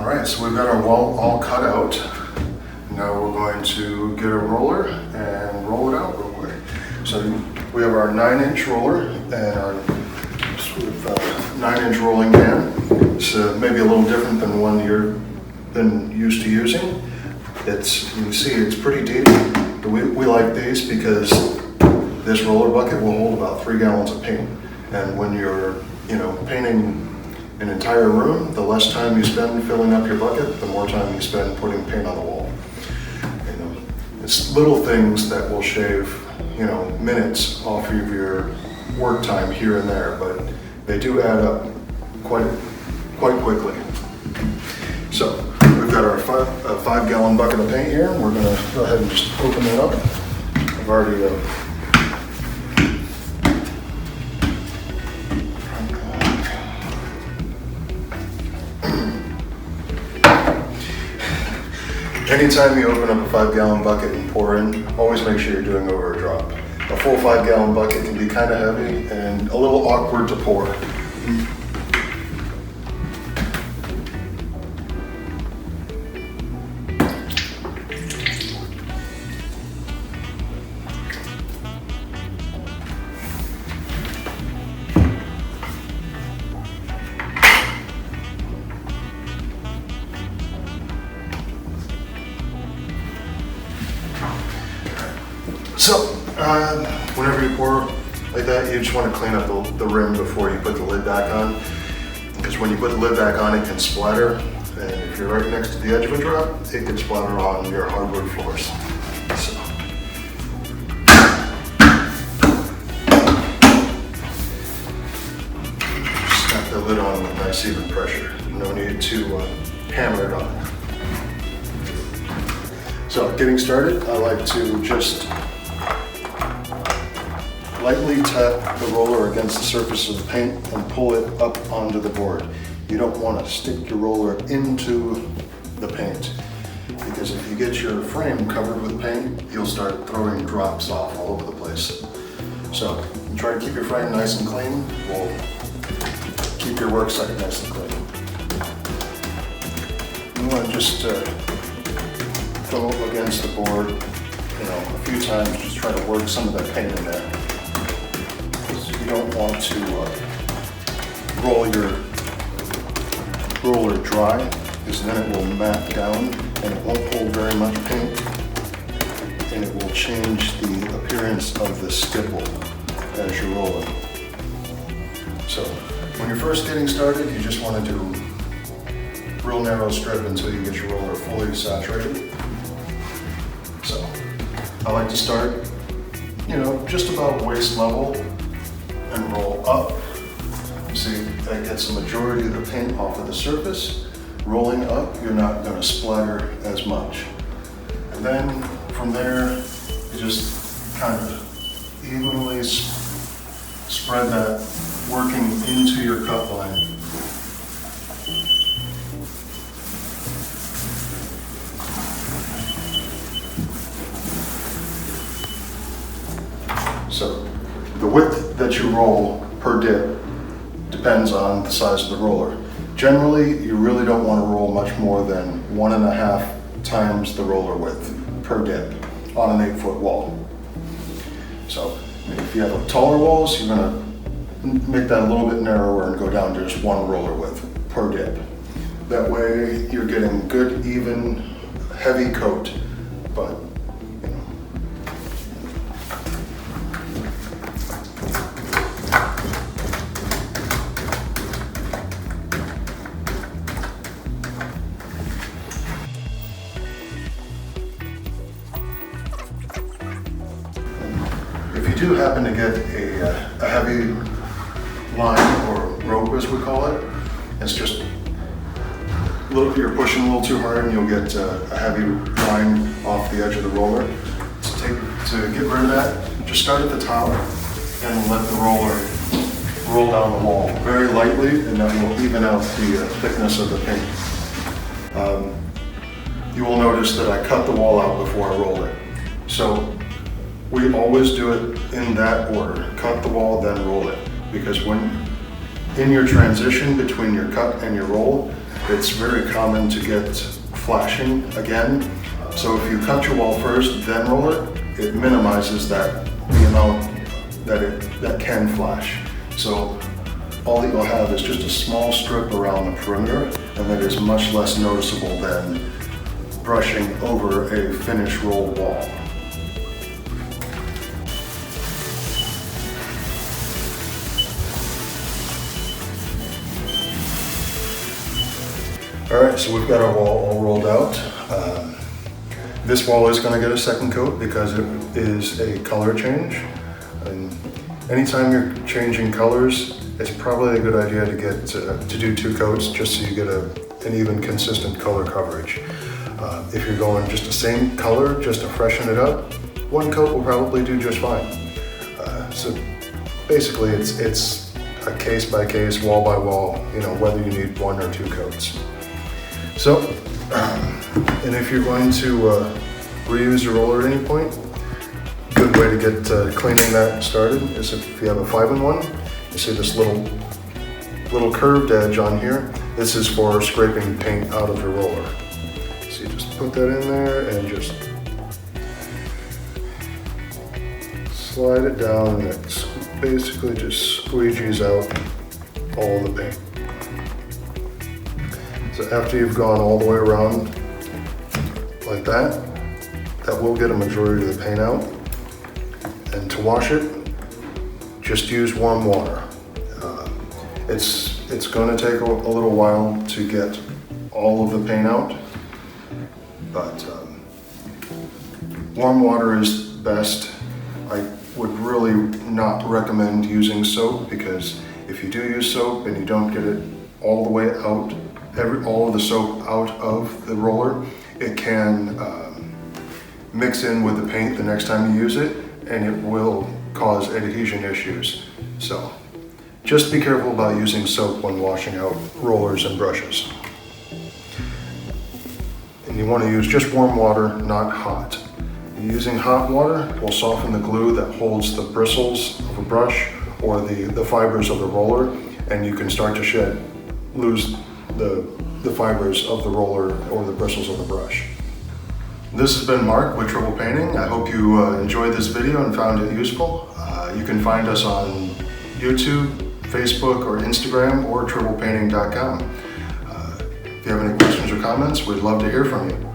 All right, so we've got our wall all cut out. Now we're going to get a roller and roll it out real quick. So we have our 9-inch roller and our sort of 9-inch rolling pan. It's maybe a little different than the one you've been used to using. You can see it's pretty deep. We like these because this roller bucket will hold about 3 gallons of paint. And when you're painting an entire room, the less time you spend filling up your bucket, the more time you spend putting paint on the wall. It's little things that will shave, minutes off of your work time here and there, but they do add up quite quickly. So we've got our 5-gallon bucket of paint here, and we're going to go ahead and just open it up. I've already anytime you open up a 5-gallon bucket and pour in, always make sure you're doing over a drop. A full 5-gallon bucket can be kind of heavy and a little awkward to pour. So, whenever you pour like that, you just want to clean up the rim before you put the lid back on. Because when you put the lid back on, it can splatter. And if you're right next to the edge of a drop, it can splatter on your hardwood floors. So. Snap the lid on with nice even pressure. No need to hammer it on. So, getting started, I like to just lightly tap the roller against the surface of the paint and pull it up onto the board. You don't want to stick your roller into the paint, because if you get your frame covered with paint, you'll start throwing drops off all over the place. So try to keep your frame nice and clean. We'll keep your work site nice and clean. You want to just go against the board, a few times. Just try to work some of that paint in there. You don't want to roll your roller dry, because then it will mat down and it won't hold very much paint, and it will change the appearance of the stipple as you're rolling. So when you're first getting started, you just want to do real narrow strip until you get your roller fully saturated. So I like to start, just about waist level and roll up. See, that gets the majority of the paint off of the surface. Rolling up, you're not going to splatter as much. And then from there, you just kind of evenly spread that working into your cut line. So the width that you roll per dip depends on the size of the roller. Generally, you really don't want to roll much more than 1.5 times the roller width per dip on an 8-foot wall. So if you have taller walls, you're going to make that a little bit narrower and go down to just 1 roller width per dip. That way you're getting good, even, heavy coat, but if you do happen to get a heavy line, or rope as we call it, it's just you're pushing a little too hard and you'll get a heavy line off the edge of the roller. To get rid of that, just start at the top and let the roller roll down the wall very lightly, and that will even out the thickness of the paint. You will notice that I cut the wall out before I rolled it. So we always do it in that order. Cut the wall, then roll it. Because when in your transition between your cut and your roll, it's very common to get flashing again. So if you cut your wall first, then roll it, it minimizes the amount that can flash. So all that you'll have is just a small strip around the perimeter, and that is much less noticeable than brushing over a finished rolled wall. All right, so we've got our wall all rolled out. This wall is going to get a second coat because it is a color change. And anytime you're changing colors, it's probably a good idea to do 2 coats just so you get an even consistent color coverage. If you're going just the same color, just to freshen it up, 1 coat will probably do just fine. So basically it's a case by case, wall by wall, whether you need 1 or 2 coats. So, and if you're going to reuse your roller at any point, a good way to get cleaning that started is if you have a 5-in-1, you see this little curved edge on here. This is for scraping paint out of your roller. So you just put that in there and just slide it down, and it basically just squeegees out all the paint. So after you've gone all the way around like that will get a majority of the paint out. And to wash it, just use warm water. It's going to take a little while to get all of the paint out, but warm water is best. I would really not recommend using soap, because if you do use soap and you don't get it all the way out, all of the soap out of the roller, it can mix in with the paint the next time you use it, and it will cause adhesion issues. So just be careful about using soap when washing out rollers and brushes. And you want to use just warm water, not hot. Using hot water will soften the glue that holds the bristles of a brush or the fibers of the roller, and you can start to lose the fibers of the roller or the bristles of the brush. This has been Mark with Tribble Painting. I hope you enjoyed this video and found it useful. You can find us on YouTube, Facebook, or Instagram, or tribblepainting.com. If you have any questions or comments, we'd love to hear from you.